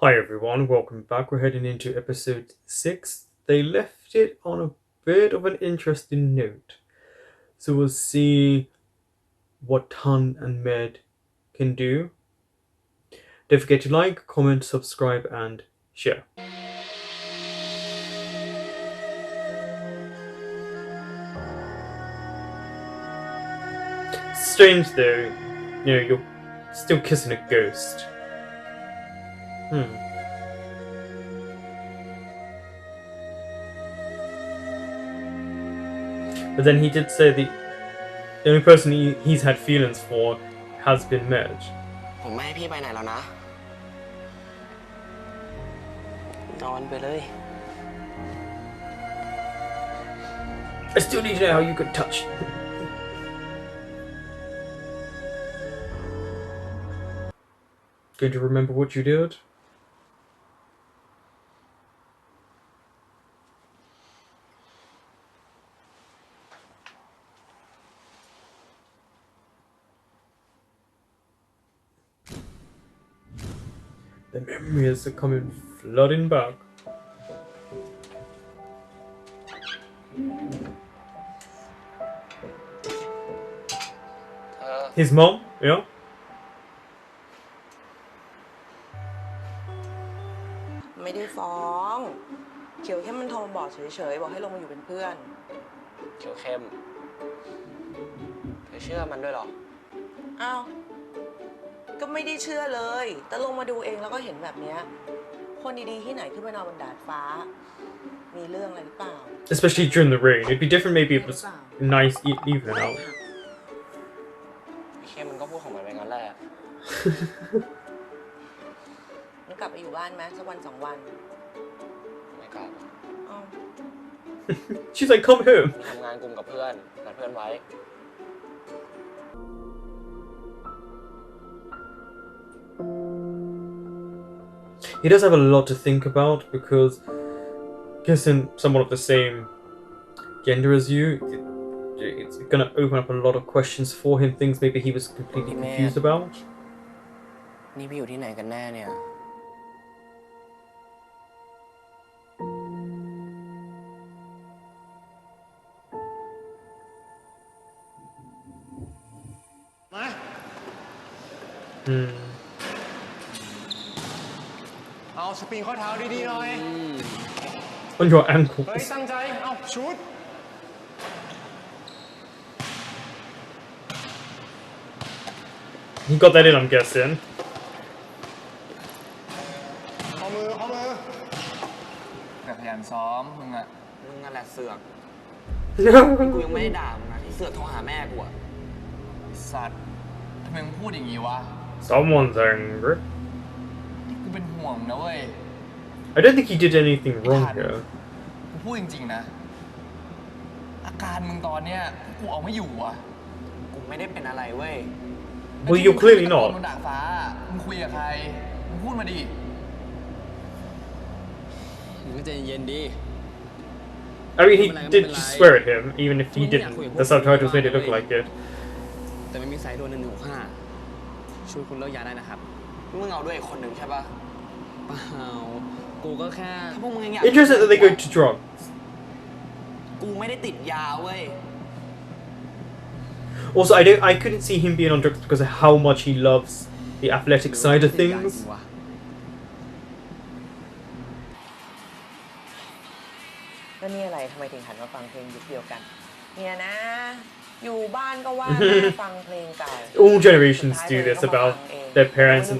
Hi everyone, welcome back. We're heading into episode 6. They left it on a bit of an interesting note. So we'll see what Tan and Med can do. Don't forget to like, comment, subscribe, and share. Strange though, you're still kissing a ghost. But then he did say the only person he's had feelings for has been Med. ผมไม่ให้พี่ไปไหนแล้วนะนอนไปเลย I still need to know how you could touch. Going to remember what you did? The memories are coming flooding back. His mom, yeah? ไม่ได้ฟ้องเขียวแค่มันโทรมาบอกเฉยๆบอกให้ลงมาอยู่เป็นเพื่อนเขียวเข้มเธอเชื่อมันด้วยหรออ้าวก็ไม่ได้เชื่อเลยแต่ลงมาดูเองแล้วก็เห็นแบบเนี้ยคนดีๆที่ไหนขึ้นไปนอนบนดาดฟ้ามีเรื่องอะไรหรือเปล่า Especially during the rain. It'd be different maybe if it was nice evening out. เข้มมันก็พูดของมันไปงั้นแหละ กลับไปอยู่บ้านไหมสักวันสองวันไม่กลับ She's like, come home. ทำงานกลุ่มกับเพื่อนนัดเพื่อนไว้ He does have a lot to think about because kissing someone of the same gender as you, it's gonna open up a lot of questions for him, things maybe he was completely confused about. นี่พี่อยู่ที่ไหนกันแน่เนี่ยมาเอาสปริงข้อเท้าดีๆหน่อย On your ankles. เฮ้ยตั้งใจเอาชุด He got that in, I'm guessing. ข้อมือแต่พยายามซ้อมมึงอะมึงนั่นแหละเสือกกูยังไม่ได้ด่ามึงนะที่เสือกโทรหาแม่กูอะสัตว์ทำไมมึงพูดอย่างงี้วะ Someone's angry. กูเป็นห่วงนะเว้ย I don't think he did anything wrong here. กูพูดจริงๆนะอาการมึงตอนเนี้ยกูเอาไม่อยู่อ่ะกูไม่ได้เป็นอะไรเว้ย Well, you're clearly not. บนดาดฟ้ามึงคุยกับใครมึงพูดมาดิมึงก็ใจเย็นดี I mean, he did just swear at him, even if he didn't. The subtitles made it look like it. แต่ไม่มีสายด่วน165ช่วยคุณเลิกยาได้นะครับมึงเอาด้วยคนหนึ่งใช่ปะเปล่ากูก็แค่ถ้าพวกมึงอยาก Interesting that they go to drugs. กูไม่ได้ติดยาเว้ย Also, I couldn't see him being on drugs because of how much he loves the athletic side of things. แล้วนี่อะไรทำไมถึงหันมาฟังเพลงยุคเดียวกันเนี่ยนะอยู่บ้านก็ว่าฟังเพลงเก่า All generations do this about their parents and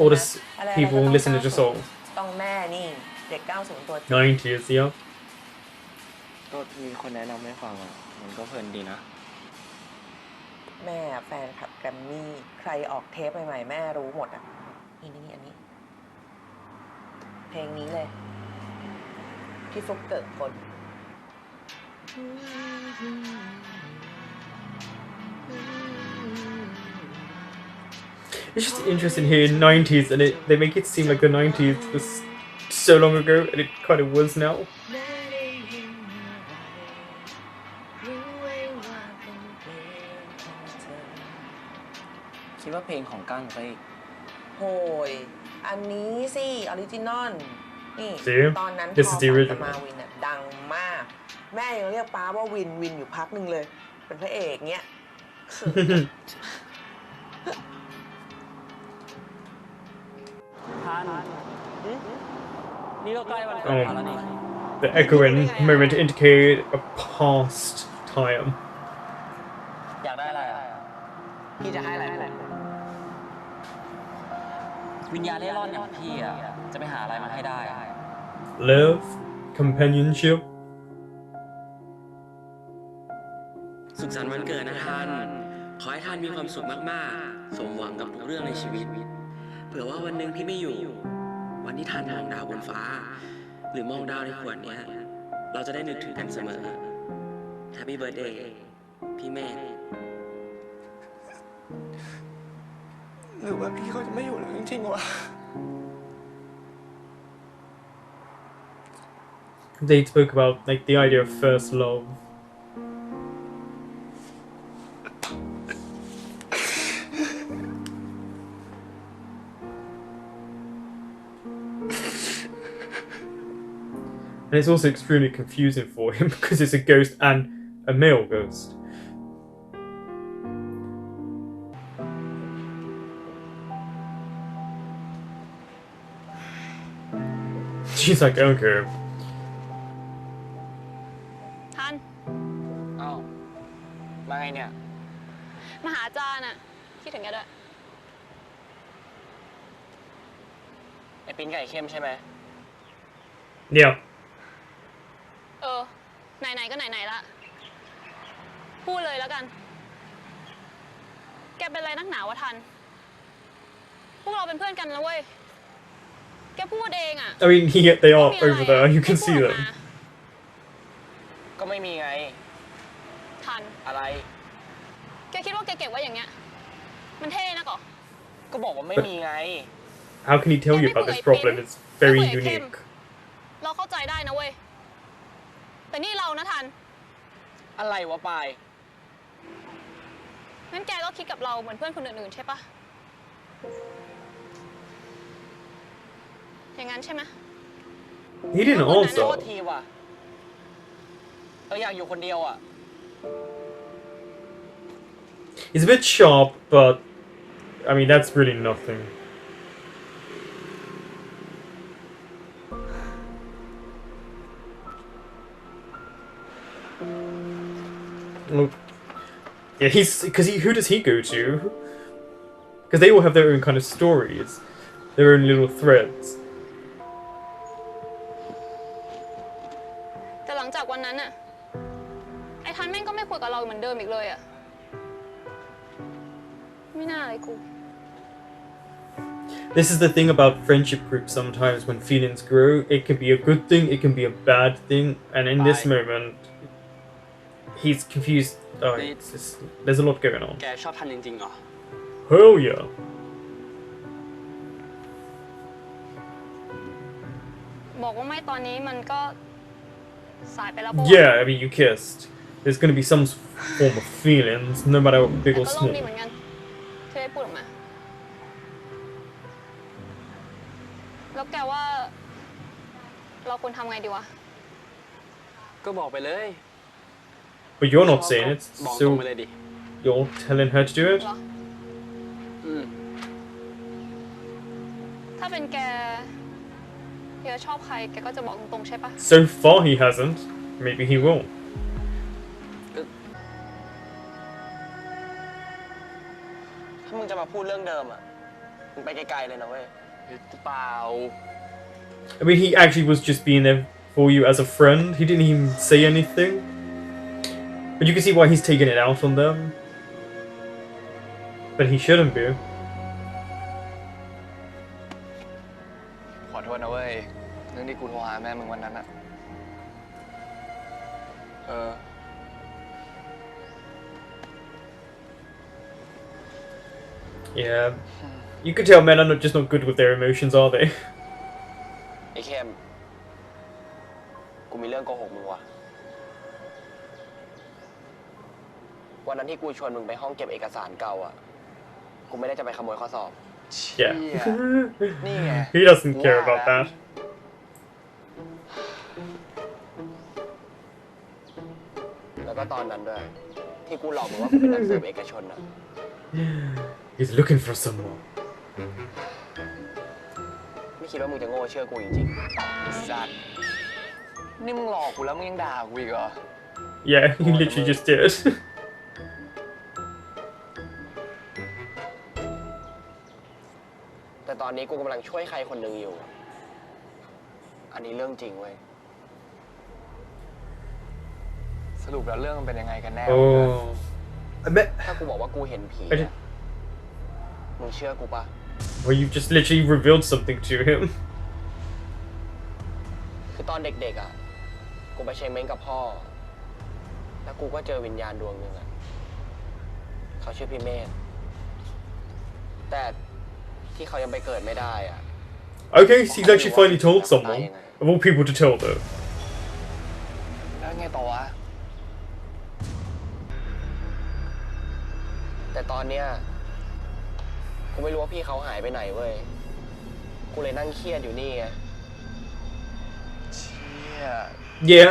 all the people listen to the songs. ต้องแม่นี่เด็ก90ตัว 90s, yeah. ก็มีคนแนะนำให้ฟังอ่ะมันก็เพลินดีนะแม่แฟนคลับแกรมมี่ใครออกเทปใหม่ๆแม่รู้หมดอ่ะนี่อันนี้เพลงนี้เลยพี่ฟุกเกิดคน It's just interesting here in 90s, and they make it seem like the 90s was so long ago, and it kind of was now. คิดว่าเพลงของกั้งไปโหย อันนี้สิออริจินอลนี่ See? ตอนนั้น This พ is อ the ฝันกับ original. มาวินเนี่ยดังมาก แม่ยังเรียกป้าว่าวินวินอยู่พักหนึ่งเลย เป็นพระเอกเงี้ยเขินอะ ทันนี่ก็ใกล้วันเกิดทันแล้วนี่ The echoing moment indicate a past time. อยากได้อะไรอ่ะพี่จะให้อะไรผมวิญญาณเล่ร่อนอย่างพี่อ่ะจะไปหาอะไรมาให้ได้ Love, companionship. สุขสันต์วันเกิดนะท่าน ขอให้ท่านมีความสุขมากๆ สมหวังกับทุกเรื่องในชีวิต เผื่อว่าวันหนึ่งพี่ไม่อยู่ วันที่ท่านมองดาวบนฟ้า หรือมองดาวในขวดเนี้ย เราจะได้นึกถึงกันเสมอ Happy Birthday พี่เมธ หรือว่าพี่เขาจะไม่อยู่แล้วจริงๆวะ They spoke about like the idea of first love. And it's also extremely confusing for him because it's a ghost and a male ghost. She's like, okay. ทัน เอ้ามาไงเนี่ย มาหาอาจารย์อะคิดถึงแกด้วย ไอ้ปิ้นไก่เข้มใช่ไหม Yeah. ไหนๆก็ไหนๆละ พูดเลยแล้วกัน แกเป็นอะไรนักหนาวะทัน พวกเราเป็นเพื่อนกันแล้วเว้ย แกพูดเองอะ I mean, they are มีอะไร over there. You can ไม่พูด see ออก them. มา ก็ไม่มีไง ทัน อะไร แกคิดว่าแกเก็บไว้อย่างเงี้ย มันเท่นะก่อ ก็บอกว่าไม่มีไง How can he tell you about this problem? It's very unique. เราเข้าใจได้นะเว้ย แต่นี่เรานะทัน อะไรวะปาย งั้นแกก็คิดกับเราเหมือนเพื่อนคนอื่นๆใช่ปะอย่างนั้นใช่ไหม He didn't โทษ answer. ทีว่ะอยากอยู่คนเดียวอ่ะ He's a bit sharp, but I mean, that's really nothing. Look. Yeah, who does he go to? Because they all have their own kind of stories, their own little threads. แต่หลังจากวันนั้นน่ะ ไอ้ทันแม่งก็ไม่คุยกับเราเหมือนเดิมอีกเลยอะไม่น่าเลยกู This is the thing about friendship groups sometimes when feelings grow. It can be a good thing, it can be a bad thing, and in this moment, he's confused. Oh, there's a lot going on. แกชอบท่านจริงๆเหรอ Hell yeah. บอกว่าไม่ตอนนี้มันก็สายไปแล้วป่ะ Yeah, I mean, you kissed. There's gonna be some form of feelings, no matter how big แต่ or ก็โล่ง small. ดีเหมือนกันที่ได้พูดออกมา แล้วแกว่า เราควรทำไงดีวะ ก็บอกไปเลย But you're not saying it, บอกตรง so ไปเลยดิ you're telling her to do it? เหรอ อืม ถ้าเป็นแกชอบใครแกก็จะบอกตรงๆใช่ปะ So far, he hasn't. Maybe he will. ถ้ามึงจะมาพูดเรื่องเดิมอ่ะ มึงไปไกลๆเลยนะเว้ย เปล่า I mean, he actually was just being there for you as a friend. He didn't even say anything. But you can see why he's taking it out on them. But he shouldn't be. ขอโทษนะเว้ย เรื่องที่กูโทรหาแม่มึงวันนั้นอ่ะ Yeah. You could tell men are just not good with their emotions, are they? ไอ้เข้ม กูมีเรื่องโกหกมึงว่ะ วันนั้นที่กูชวนมึงไปห้องเก็บเอกสารเก่าอ่ะ กูไม่ได้จะไปขโมยข้อสอบ Yeah. นี่ไง He doesn't care about that. แล้วก็ตอนนั้นด้วยที่กูหลอกมึงว่ากูเป็นนักสืบเอกชนอะ He's looking for someone. ไม่คิดว่ามึงจะโง่เชื่อกูจริงๆสัตว์นี่มึงหลอกกูแล้วมึงยังด่ากูอีกเหรอ Yeah, he literally just did. แต่ตอนนี้กูกำลังช่วยใครคนหนึ่งอยู่ อันนี้เรื่องจริงเว้ย สรุปแล้วเรื่องมันเป็นยังไงกันแน่ Oh. I bet. ถ้ากูบอกว่ากูเห็นผี I did- มึงเชื่อกูปะ Well, you've just literally revealed something to him. คือตอนเด็กๆอ่ะ กูไปเชงเม้งกับพ่อ แล้วกูก็เจอวิญญาณดวงหนึ่งอ่ะ เขาชื่อพี่เมธแต่ที่เขายังไปเกิดไม่ได้อ่ะ Okay, so he's actually finally told someone. Of all people to tell, though. แล้วไงต่อวะ แต่ตอนเนี้ยกูไม่รู้ว่าพี่เขาหายไปไหนเว้ย กูเลยนั่งเครียดอยู่นี่ไง เชี่ย Yeah,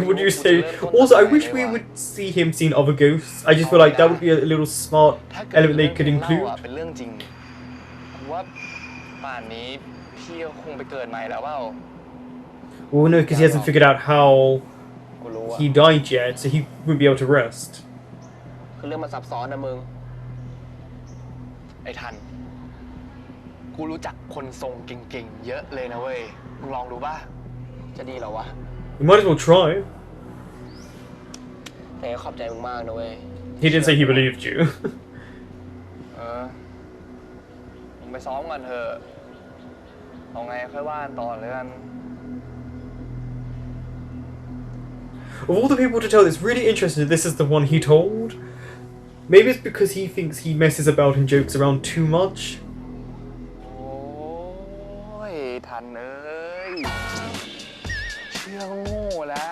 would you say? Also, I wish we would see him seeing other ghosts. I just feel like that would be a little smart ถ้าเกิด element เรื่ they อง could ที่มึง include. เล่าอะเป็นเรื่องจริงกูว่าป่านนี้พี่ก็คงไปเกิดใหม่แล้วเปล่า Well, no, because he hasn't figured out how กูรู้อะ he died yet, so he wouldn't be able to rest. คือเรื่องมันซับซ้อนนะมึง ไอ้ทัน กูรู้จักคนทรงเก่งๆ เยอะเลยนะเว้ย มึงลองดูป่ะ จะดีเหรอวะ We might as well try. แต่ก็ขอบใจมึงมากนะเว้ย He didn't say he believed you. มึงไปซ้อมกันเถอะเอาไงค่อยว่ากันต่อเลยกัน Of all the people to tell, it's really interesting that this is the one he told. Maybe it's because he thinks he messes about and jokes around too much. โอ้ย ทันเอ้ย เชื่อโง่แล้ว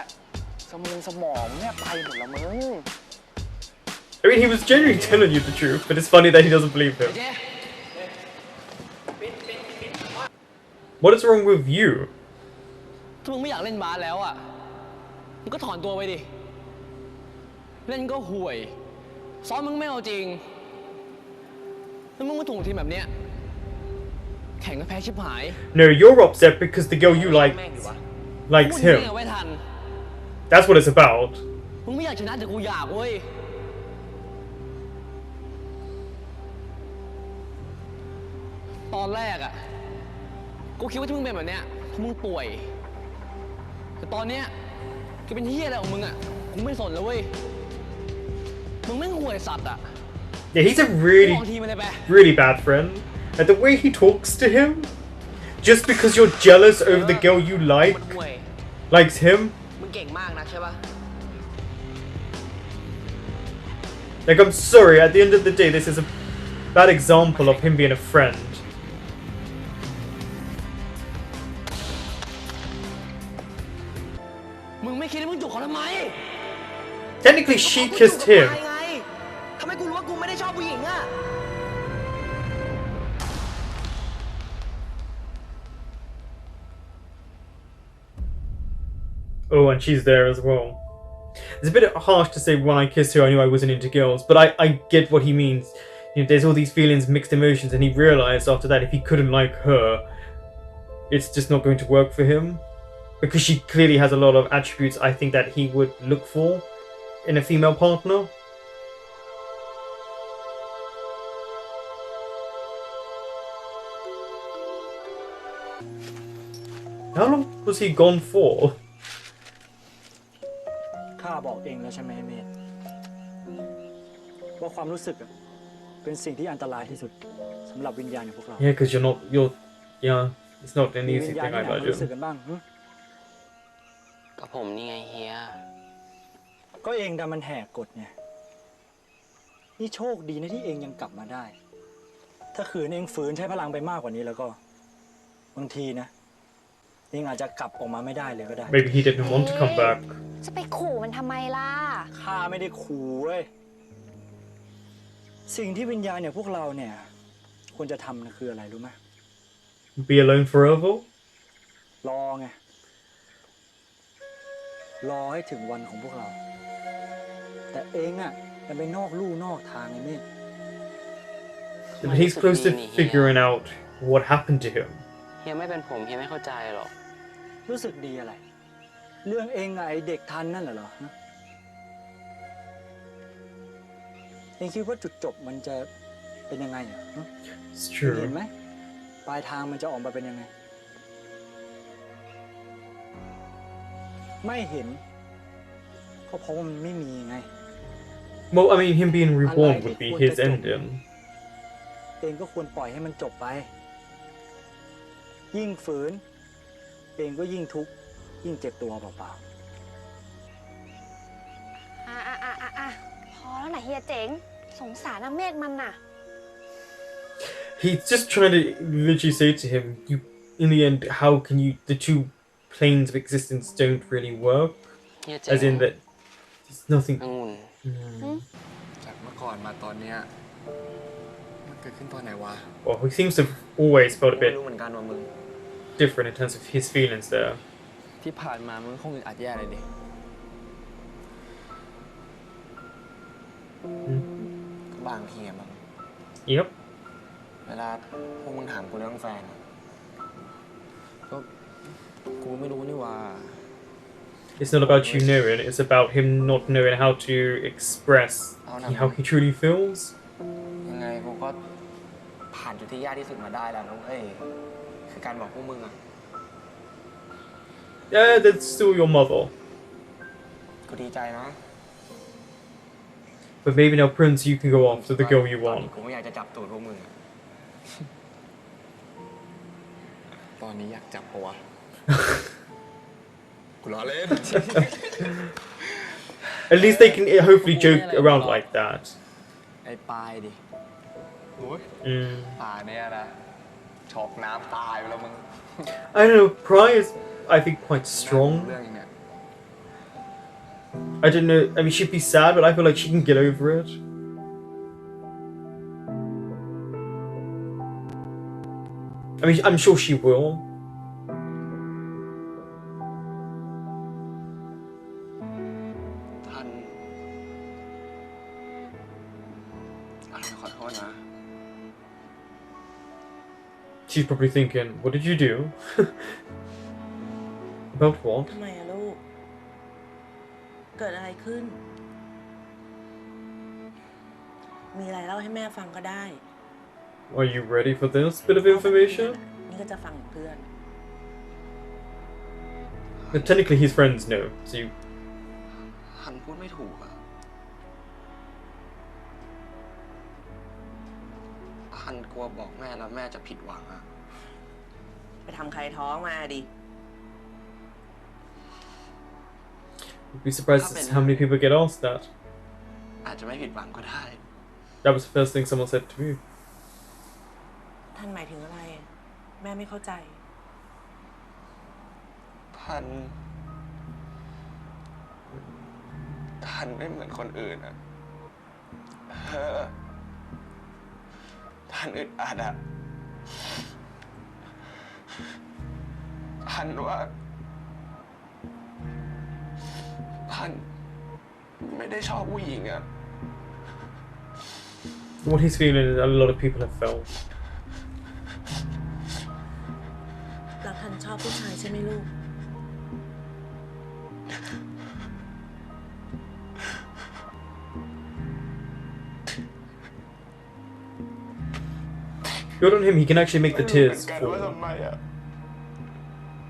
สมองเนี่ยไปหมดละมึง I mean, he was genuinely telling you the truth, but it's funny that he doesn't believe him. What is wrong with you? ถ้ามึงไม่อยากเล่นบาสแล้วอ่ะมึงก็ถอนตัวไปดิ เล่นก็ห่วย ซ้อมมึงไม่เอาจริง แล้วมึงมาถูกทีมแบบเนี้ยแข่งก็แพ้ชิบหาย No, you're upset because the girl you like แม่งอยู่วะ likes พูดจริง him. ๆไว้ทัน That's what it's about. มึงไม่อยากชนะแต่กูอยากเว้ย ตอนแรกอ่ะ กูคิดว่าที่มึงเป็นแบบเนี้ยเพราะมึงป่วย แต่ตอนเนี้ยแกเป็นเฮียอะไรของมึงอ่ะ กูไม่สนแล้วเว้ย มึงไม่งห่วยสัตว์อ่ะ Yeah, he's a ม really, องทีมันเลยไป really bad friend. And the way he talks to him, just because you're jealous over the girl you มัน like, ห่วย likes him. มึงเก่งมากนะใช่ปะ Like, I'm sorry, at the end of the day, this is a bad example of him being a friend. มึงไม่คิดว่ามึงจุกเขาทำไม Technically, she kissed him. ไงทำไมกูรู้ว่ากูไม่ได้ชอบผู้หญิงอะ Oh, and she's there as well. It's a bit harsh to say when I kissed her, I knew I wasn't into girls, but I get what he means. You know, there's all these feelings, mixed emotions, and he realized after that if he couldn't like her, it's just not going to work for him. Because she clearly has a lot of attributes I think that he would look for in a female partner. How long was he gone for? ข้าบอกเองแล้วใช่ไหมเมธว่าความรู้สึกอะเป็นสิ่งที่อันตรายที่สุดสำหรับวิญญาณของพวกเรา Yeah, because yeah, it's not an มี easy วิญญาณ thing, ที่ I ไหนมารู้สึก imagine. กันบ้างหึ ก็ผมนี่ไงเฮีย ก็เองดันมันแหกกฎไงนี่โชคดีนะที่เองยังกลับมาได้ ถ้าขืนเองฝืนใช้พลังไปมากกว่านี้แล้วก็บางทีนะเองอาจจะกลับออกมาไม่ได้เลยก็ได้ Maybe he didn't want to come back. จะไปขู่มันทำไมล่ะ ข้าไม่ได้ขู่เว้ยสิ่งที่วิญญาณเนี่ยพวกเราเนี่ย ควรจะทำนะคืออะไรรู้ไหม Be alone forever? รอไง รอให้ถึงวันของพวกเรา แต่เองอ่ะมันไปนอกลู่นอกทางไอ้เมฆ But he's close to figuring out what happened to him. เฮียไม่เป็นผมเฮียไม่เข้าใจหรอก รู้สึกดีอะไร เรื่องเองอะไอเด็กทันนั่นเหรอฮะเองคิดว่าจุดจบมันจะเป็นยังไงอ่ะฮะ It's เองเห็น true. ไหมปลายทางมันจะออกมาเป็นยังไง ไม่เห็นก็เพราะว่ามันไม่มีไง Well, I mean, him being reborn would be his ending. เองก็ควรปล่อยให้มันจบไป ยิ่งฝืน เองก็ยิ่งทุกข์ยิ่งเจ็บตัวเปล่า พอแล้วนะเฮียเจ๋งสงสารนะเมฆมันน่ะ He's just trying to literally say to him, "You, in the end, how can you? The two planes of existence don't really work. เฮียเจ๋ง As in that, there's nothing." องุ่น จากเมื่อก่อนมาตอนเนี้ยมันเกิดขึ้นตอนไหนวะ Well, he seems to have always felt a ไม่ bit รู้เหมือนกันว่ามึง different in terms of his feelings there. ที่ผ่านมามึงคงอึดอัดแย่เลยดิก็บางทีอะมึง Yep. เวลาพวกมึงถามกูเรื่องแฟนอะก็กูไม่รู้นี่ว่า It's not about you knowing; it's about him not knowing how to express how he truly feels. ยังไงกูก็ผ่านจุดที่ยากที่สุดมาได้แล้วนะเว้ยคือการบอกพวกมึงอะ Yeah, that's still your mother. กูดีใจนะ But maybe now, Prince, you can go after the girl you ตอนนี้ want. กูไม่อยากจะจับตูดพวกมึงอะ ตอนนี้อยากจับปะวะ กูล้อเล่น At least they can hopefully joke around like that. ไอ้ปลายดิโอ้ย Mm. ป่าเนี่ยนะช็อกน้ำตายไปแล้วมึง I don't know. Pry is, I think, quite เรื่ strong. องเนี่ย I don't know. I mean, she'd be sad, but I feel like she can get over it. I mean, I'm sure she will. ท่านอะไรขอโทษนะ She's probably thinking, "What did you do? About what?" ทำไมอะลูก เกิดอะไรขึ้น มีอะไรเล่าให้แม่ฟังก็ได้ Are you ready for this bit of information? นี่ก็จะฟังเพื่อน But technically, his friends know. So you, ท่านพูดไม่ถูกอะท่านกลัวบอกแม่แล้วแม่จะผิดหวังอะ ไปทำใครท้องมาดิ you'd be surprised at how many people get asked that. อาจจะไม่ผิดหวังก็ได้ That was the first thing someone said to me. ท่านหมายถึงอะไร แม่ไม่เข้าใจ ท่านไม่เหมือนคนอื่นอะท่านอึดอัดอะท่านว่าท่านไม่ได้ชอบผู้หญิงอะ What he's feeling is a lot of people have felt. แล้วท่านชอบผู้ชายใช่ไหมลูก Good on him. He can actually make the tears ไม่รู้เหมือนกันว่า fall. ทำไมอะ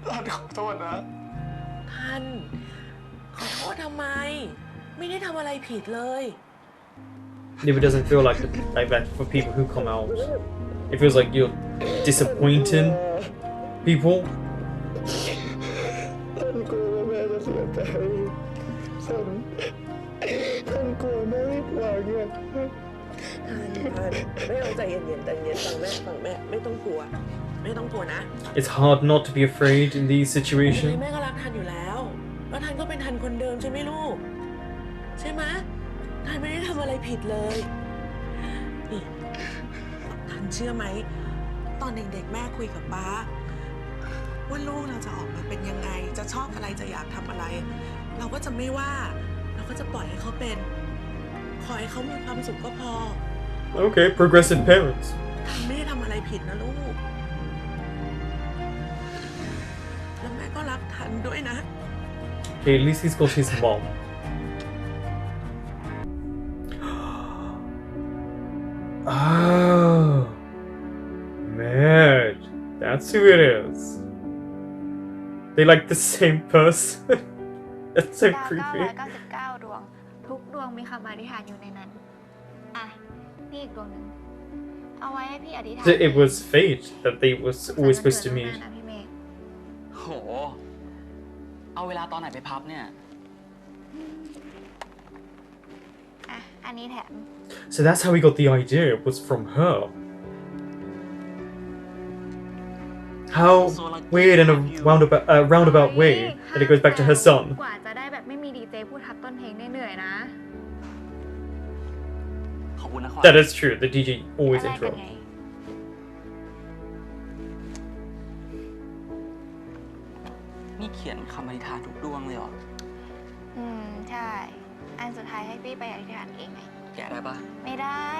ท่านขอโทษนะ ท่าน ขอโทษทำไม ไม่ได้ทำอะไรผิดเลย If it doesn't feel like that for people who come out, it feels like you're disappointing people. ท่านกลัวว่าแม่จะเสียใจท่านกลัวแม่ผิดหวังเนี่ย ท่านไม่ต้องใจเย็นๆใจเย็นฟังแม่ไม่ต้องกลัว ไม่ต้องกลัวนะ It's hard not to be afraid in these ยังไง situations. แม่ก็รักท่านอยู่แล้ว แล้วท่านก็เป็นท่านคนเดิมใช่ไหมลูก ใช่ไหมท่านไม่ได้ทำอะไรผิดเลย นี่ท่าน เชื่อไหม ตอนเด็กๆแม่คุยกับป้าว่าลูกเราจะออกมาเป็นยังไง จะชอบอะไรจะอยากทำอะไร เราก็จะไม่ว่า เราก็จะปล่อยให้เขาเป็น ขอให้เขามีความสุขก็พอ Okay, progressive parents. ทันไม่ได้ทำอะไรผิดนะลูก แล้วแม่ก็รักทันด้วยนะ Okay, at least he's got his mom. Oh, man, that's who it is. They like the same person. That's so creepy. 9,999 ดวง ทุกดวงมีคำอธิษฐานอยู่ในนั้น อ่ะ นี่อีกดวงหนึ่ง เอาไว้ให้พี่อธิษฐาน So it was fate that they was สุขสันต์ always วัน supposed เกิ to ดล่วงห meet. น้านะพี่เมฆ โห เอาเวลาตอนไหนไปพับเนี่ย อ่ะ อันนี้แถม So that's how we got the idea. It was from her. How weird in a roundabout way that it goes back to her son. กว่าจะได้แบบไม่มีดีเจพูดทับต้นเพลงได้เหนื่อยนะ ขอบคุณนะขวัญ That is true. The DJ always อะไรกัน interrupts. ไง นี่เขียนคำอธิษฐานทุกดวงเลยเหรอ ใช่ อันสุดท้ายให้พี่ไปอธิษฐานเองไง แกะได้ปะ ไม่ได้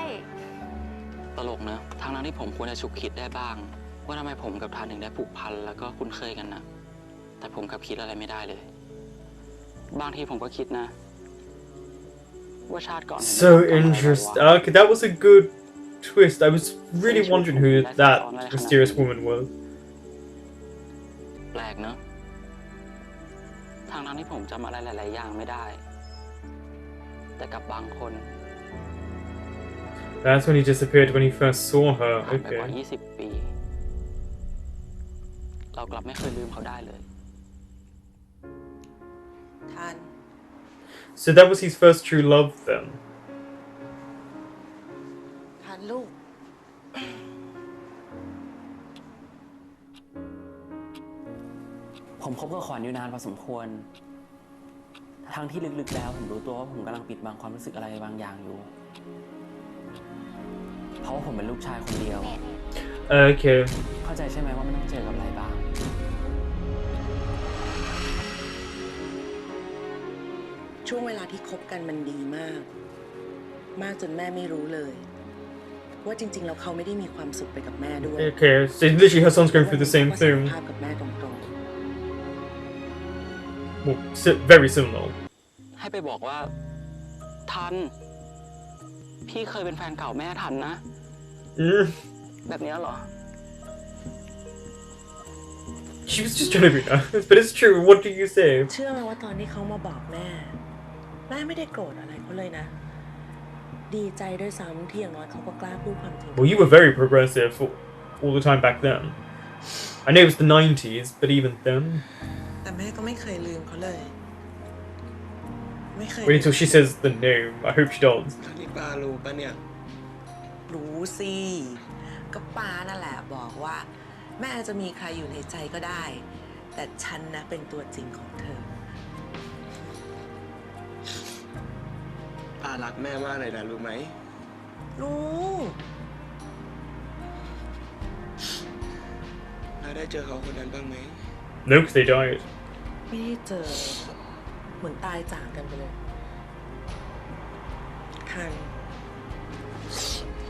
ตลกนะทางนั้นที่ผมควรจะฉุกคิดได้บ้าง ว่าทำไมผมกับทานถึงได้ผูกพันแล้วก็คุ้นเคยกันนะแต่ผมกลับคิดอะไรไม่ได้เลย บางทีผมก็คิดนะ ว่าชาติก่อนผมได้ So ทำกรรมอะไรไว้ interesting. วะ Okay, that was a good twist. I was really wondering who that mysterious woman was. แปลกเนอะทางนั้นที่ผมจำอะไรหลาย ๆ อย่างไม่ได้ แต่กับบางคน That's when he disappeared when he first saw her. ผ่านไปกว่า Okay. 20 ปี เรากลับไม่เคยลืมเขาได้เลย ทัน So that was his first true love then. ทันลูก ผมคบกับขวัญอยู่นานพอสมควร ทั้งที่ลึก ๆ แล้วผมรู้ตัวว่าผมกำลังปิดบังความรู้สึกอะไรบางอย่างอยู่ เพราะว่าผมเป็นลูกชายคนเดียว Okay. เข้าใจใช่ไหมว่ามันต้องเจอกับอะไรบ้าง ช่วงเวลาที่คบกันมันดีมาก มากจนแม่ไม่รู้เลย ว่าจริงๆแล้วเขาไม่ได้มีความสุขไปกับแม่ด้วย Okay. So literally her son's going through the same ก็สาร thing. ภาพกับแม่ตรง Well, very similar. ให้ไปบอกว่า ทัน พี่เคยเป็นแฟนเก่าแม่ทันนะ Mm. แบบเนี้ยเหรอ She was just trying to be nice, but it's true. What do you say? ๆ เชื่อไหมว่าตอนที่เขามาบอกแม่ แม่ไม่ได้โกรธอะไรเขาเลยนะ ดีใจด้วยซ้ำที่อย่างน้อยเขาก็กล้าพูดความจริง Well, you were very progressive all the time back then. I know it was the 90s, but even then. แต่แม่ก็ไม่เคยลืมเขาเลย ไม่เคย Wait until she says the name. I hope she does. นี่ป้ารู้ปะเนี่ย รู้สิก็ป้านั่นแหละบอกว่า แม่จะมีใครอยู่ในใจก็ได้ แต่ฉันนะเป็นตัวจริงของเธอ ป้ารักแม่มากเลยนะรู้ไหม รู้ เราได้เจอเขาคนนั้นบ้างไหม No, because they died. ไม่ได้เจอ เหมือนตายจากกันไปเลยทัน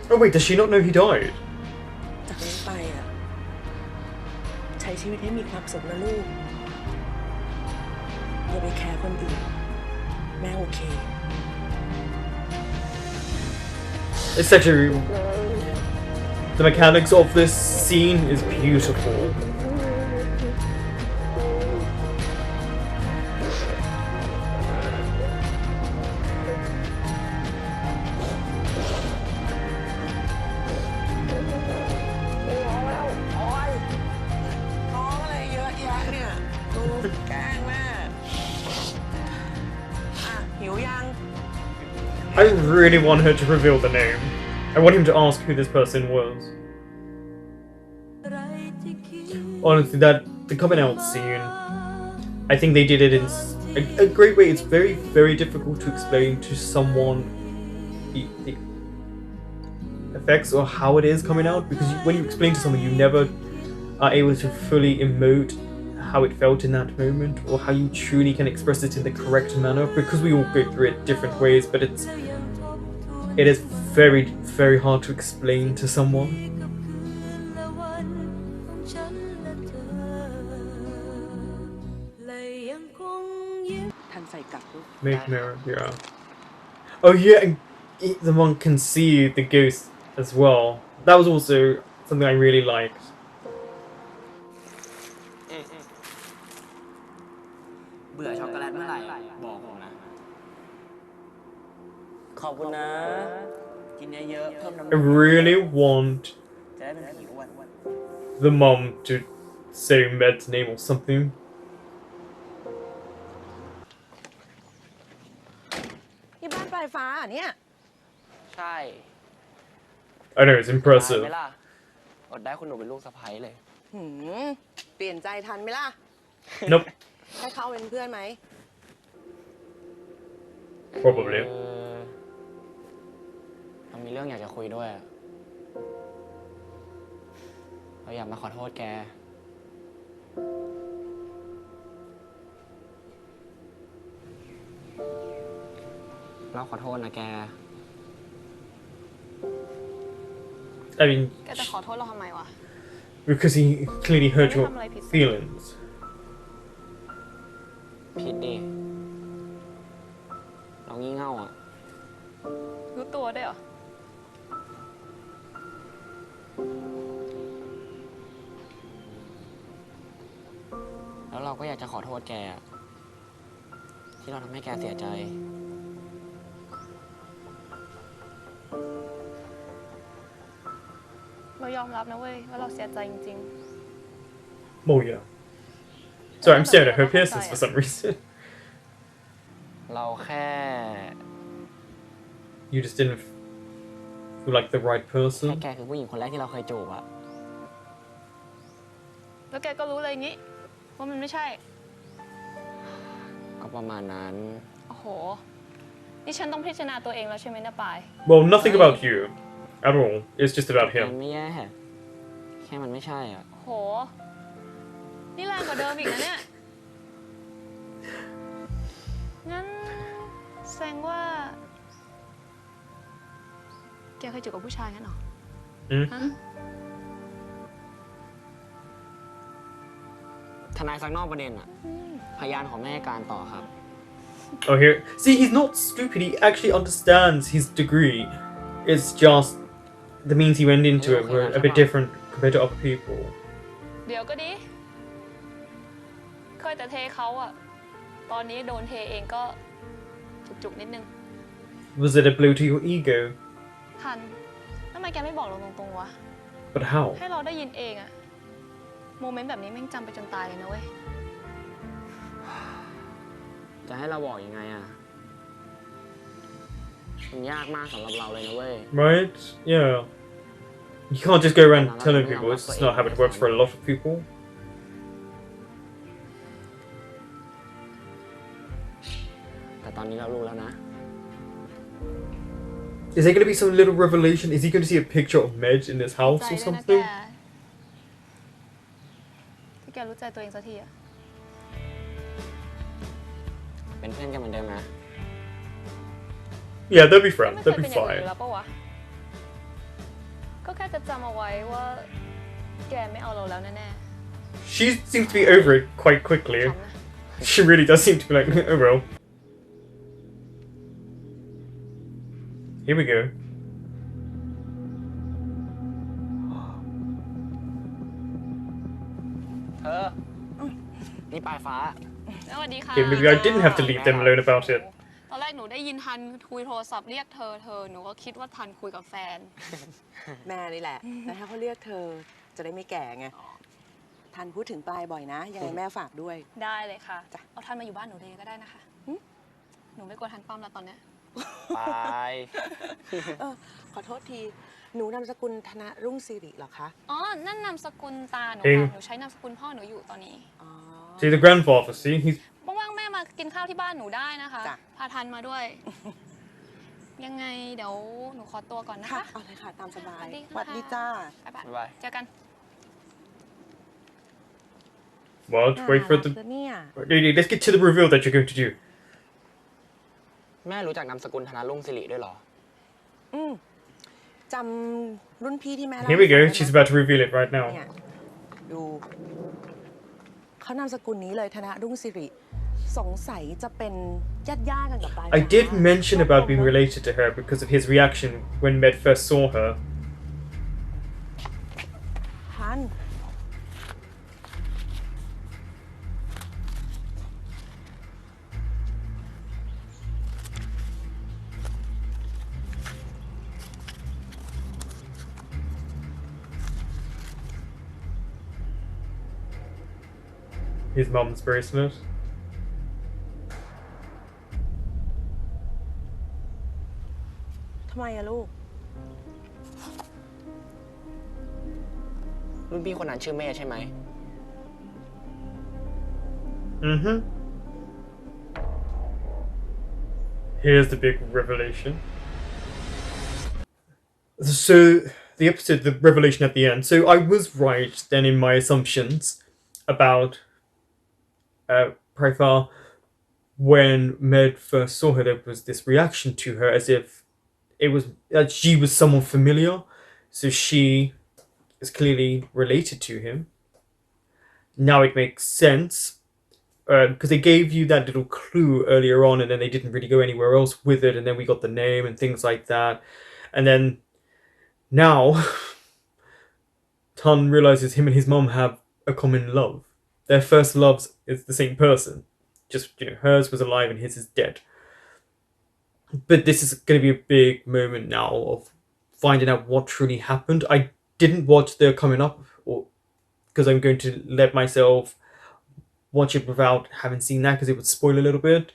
Oh wait, does she not know he died? จากนี้ไปอ่ะ ใช้ชีวิตให้มีความสุขนะลูก อย่าไปแคร์คนอื่น แม่โอเค It's actually the mechanics of this scene is beautiful. I really want her to reveal the name. I want him to ask who this person was. Honestly, the coming out scene, I think they did it in a great way. It's very, very difficult to explain to someone a effects or how it is coming out, because when you explain to someone, you never are able to fully emote how it felt in that moment or how you truly can express it in the correct manner, because we all go through it different ways, but it is very, very hard to explain to someone. ทันใส่กลับลูก Make mirror, yeah. Oh yeah, and the one can see the ghost as well. That was also something I really liked. เบื่อช็อกโกแลตเมื่อไหร่บอกผมนะ ขอบคุณนะ กินเยอะๆเพิ่มน้ำห I นัก really want จะได้เป็นผีอ้วน the mom to say Med's name or something. ที่บ้านปลายฟ้าอ่ะเนี่ย ใช่ I know, it's ได้ impressive. ไหมล่ะอดได้คุณหนูเป็นลูกสะใภ้เลย หืม เปลี่ยนใจทันไหมล่ะ Nope, ให้เขาเป็นเพื่อนไหม probably. เรามีเรื่องอยากจะคุยด้วยอะเราอยากมาขอโทษแก เราขอโทษนะแก I mean, แกจะขอโทษเราทำไมวะ because he clearly hurt your feelings. ผิดดิ เรางี่เง่าอ่ะ รู้ตัวได้วยเหรอ แล้วเราก็อยากจะขอโทษแกอะที่เราทำให้แกเสียใจ เรายอมรับนะเว้ยว่าเราเสียใจจริง Oh yeah. Sorry, I'm staring at her piercings for some reason. เราแค่ You just didn't feel like the right แค่ person. แกคือผู้หญิงคนแรกที่เราเคยจูบอะ ๆ แล้วแกก็รู้เลยงี้ ว่ามันไม่ใช่ ก็ประมาณนั้น โอ้โห นี่ฉันต้องพิจารณาตัวเองแล้วใช่ไหมนะปาย Well, nothing about you at all. It's just about มัน him. ไม่แย่ แค่มันไม่ใช่อ่ะ โห นี่แรงกว่าเดิมอีกนะเนี่ย งั้นแสดงว่า แกเคยจูบกับผู้ชายงั้นเหรอ Hmm? ฮะ ทนายซักนอกประเด็นอ่ะ พยานของแม่ให้การต่อครับ Oh, here. See, he's not stupid. He actually understands his degree. It's just the means he went into it were a bit different compared to other people. เดี๋ยวก็ดี เคยแต่เทเขาอะ ตอนนี้โดนเทเองก็จุกๆนิดนึง Was it a blow to your ego? ทันทำไมแกไม่บอกเราตรงๆวะ But how? ให้เราได้ยินเองอะโมเมนต์แบบนี้แม่งจำไปจนตายเลยนะเว้ย จะให้เราบอกยังไงอ่ะ มันยากมากสำหรับเราเลยนะเว้ย Right? Yeah. You can't just go around telling people. It's just not how it works for a lot of people. แต่ตอนนี้เรารู้แล้วนะ Is there going to be some little revelation? Is he going to see a picture of Medj in his ใจ house ด้ or วยนะแก something? ที่แกรู้ใจตัวเองสักทีอะ เป็นเพื่อนกันเหมือนเดิมนะ Yeah, they'll be ก็ friends. ไม่เคย They'll เป็น be อย่างอื่น fine. แล้วปะวะ ก็แค่จะจำเอาไว้ว่า แกไม่เอาเราแล้วแน่ She seems to be over it quite ๆ quickly. ขำนะ She really does seem to be like, oh well. Here we go. เธอ นี่ปลายฟ้า สวัสดีค่ะ Okay, maybe I didn't have to leave them alone about it. ตอนแรกหนูได้ยินทันคุยโทรศัพท์เรียกเธอ หนูก็คิดว่าทันคุยกับแฟน แม่นี่แหละ แต่ถ้าเขาเรียกเธอจะได้ไม่แก่ไง ทันพูดถึงปลายบ่อยนะ ยังไงแม่ฝากด้วย ได้เลยค่ะ จ้ะ เอาทันมาอยู่บ้านหนูเลยก็ได้นะคะหนูไม่กลัวทันป้อมแล้วตอนเนี้ย ปลาย เออขอโทษที หนูนามสกุลธนรุ่งสิริเหรอคะ อ๋อ นั่นนามสกุลตาหนู เอง ค่ะ หนูใช้นามสกุลพ่อหนูอยู่ตอนนี้ อ๋อ See, the grandfather, see? He's ว่างๆแม่มากินข้าวที่บ้านหนูได้นะคะ จ้ะ พาทันมาด้วย ยังไงเดี๋ยวหนูขอตัวก่อนนะคะ เอาเลยค่ะ ตามสบาย ส สวัสดีจ้า บ๊ายบาย บ๊ายบาย เจอกัน What? Wait for the. เนี่ย Let's get to the reveal that you're going to do. แม่รู้จักนามสกุลธนารุ่งสิริด้วยเหรอ จำรุ่นพี่ที่แม่เล่า Here we ให้ฟัง go. ได้ไหม She's about to reveal it right เนี่ย now. ดูเขานามสกุลนี้เลยธนรุ่งสิริ สงสัยจะเป็นญาติกันกับปลาย I did mention about being related to her because of his reaction when Med first saw her. ทัน His mom's bracelet. ทำไมอะลูก รุ่นพี่คนนั้นชื่อเมธใช่ไหม Mm-hmm. Here's the big revelation. So, the episode, the revelation at the end. So, I was right then in my assumptions about Profile. When Med first saw her, there was this reaction to her as if it was that she was someone familiar. So, she is clearly related to him. Now it makes sense. Because they gave you that little clue earlier on, and then they didn't really go anywhere else with it, and then we got the name and things like that. And then now Tan realizes him and his mom have a common love. Their first loves is the same person. Just, hers was alive and his is dead. But this is going to be a big moment now of finding out what truly happened. I didn't watch the coming up, because I'm going to let myself watch it without having seen that, because it would spoil a little bit.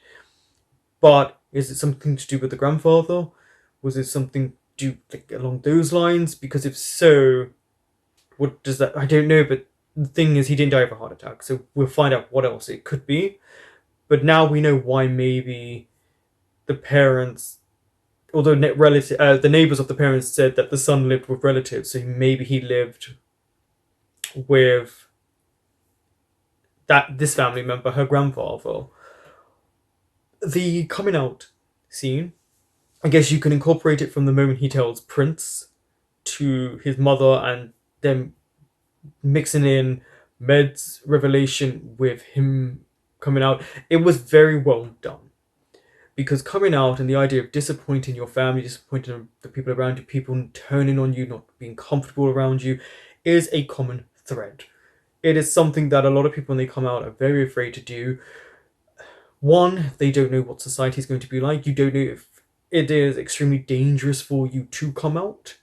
But is it something to do with the grandfather? Was it something to do along those lines? Because if so, what does that... I don't know, but the thing is, he didn't die of a heart attack, so we'll find out what else it could be. But now we know why maybe the parents, or the neighbors of the parents said that the son lived with relatives, so maybe he lived with this family member, her grandfather. The coming out scene, I guess you can incorporate it from the moment he tells Prince to his mother, and then mixing in Med's revelation with him coming out. It was very well done, because coming out and the idea of disappointing your family, disappointing the people around you, people turning on you, not being comfortable around you, is a common thread. It is something that a lot of people, when they come out, are very afraid to do. One, they don't know what society is going to be like. You don't know if it is extremely dangerous for you to come out.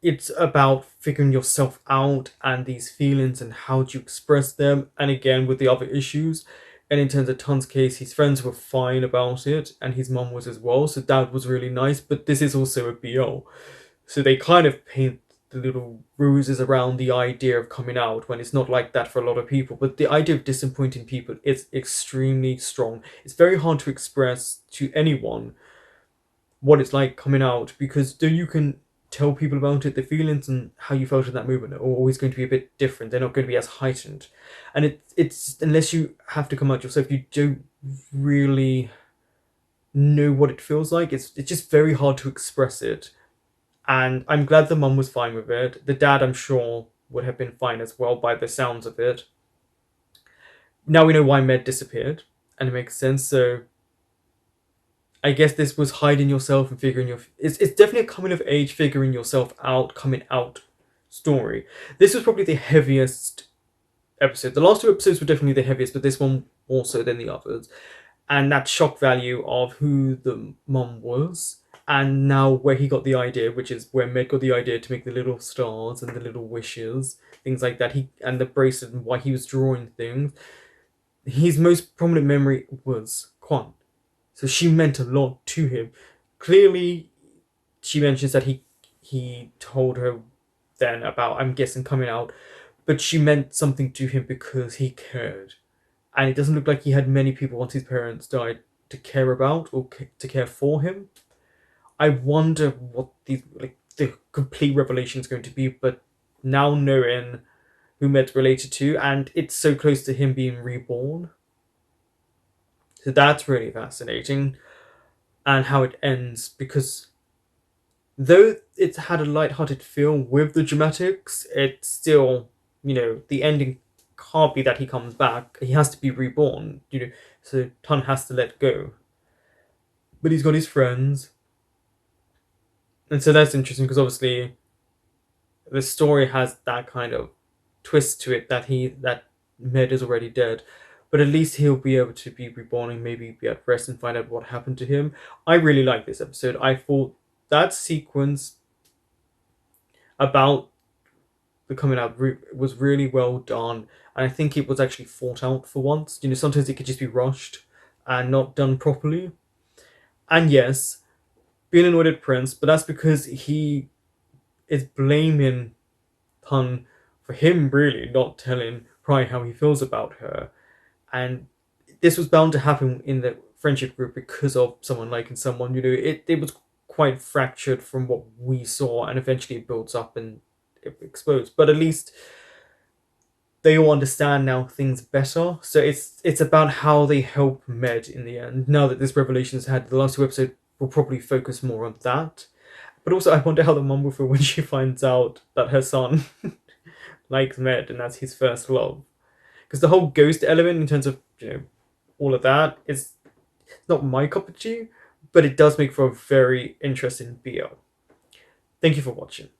It's about figuring yourself out and these feelings and how do you express them. And again, with the other issues. And in terms of Tan's case, his friends were fine about it, and his mum was as well. So that was really nice. But this is also a BO. So they kind of paint the little ruses around the idea of coming out when it's not like that for a lot of people. But the idea of disappointing people is extremely strong. It's very hard to express to anyone what it's like coming out, because though you can tell people about it, the feelings and how you felt in that moment are always going to be a bit different. They're not going to be as heightened. And it's unless you have to come out yourself, you don't really know what it feels like. It's just very hard to express it. And I'm glad the mum was fine with it. The dad, I'm sure, would have been fine as well by the sounds of it. Now we know why Med disappeared, and it makes sense. So I guess this was hiding yourself and figuring it's definitely a coming of age, figuring yourself out, coming out story. This was probably the heaviest episode. The last two episodes were definitely the heaviest, but this one also than the others. And that shock value of who the mum was, and now where he got the idea, which is where Med got the idea to make the little stars and the little wishes, things like that. And the bracelet, and why he was drawing things. His most prominent memory was Quan. So she meant a lot to him. Clearly, she mentions that he told her then about, I'm guessing, coming out, but she meant something to him because he cared. And it doesn't look like he had many people once his parents died to care about or to care for him. I wonder what the complete revelation is going to be, but now knowing who Med's related to, and it's so close to him being reborn. So that's really fascinating, and how it ends, because though it had a light-hearted feel with the dramatics, it's still, the ending can't be that he comes back. He has to be reborn, so Ton has to let go. But he's got his friends. And so that's interesting, because obviously the story has that kind of twist to it, that Med is already dead. But at least he'll be able to be reborn and maybe be at rest and find out what happened to him. I really like this episode. I thought that sequence about the coming out was really well done, and I think it was actually thought out for once. Sometimes it could just be rushed and not done properly. And yes, being annoyed at Prince, but that's because he is blaming Hun for him really not telling Pry how he feels about her. And this was bound to happen in the friendship group because of someone liking someone. It was quite fractured from what we saw, and eventually it builds up and it explodes. But at least they all understand now things better. So it's about how they help Med in the end. Now that this revelation has had, the last two episodes will probably focus more on that. But also, I wonder how the mum will feel when she finds out that her son likes Med and that's his first love. Because the whole ghost element, in terms of all of that, is not my cup of tea, but it does make for a very interesting BL. Thank you for watching.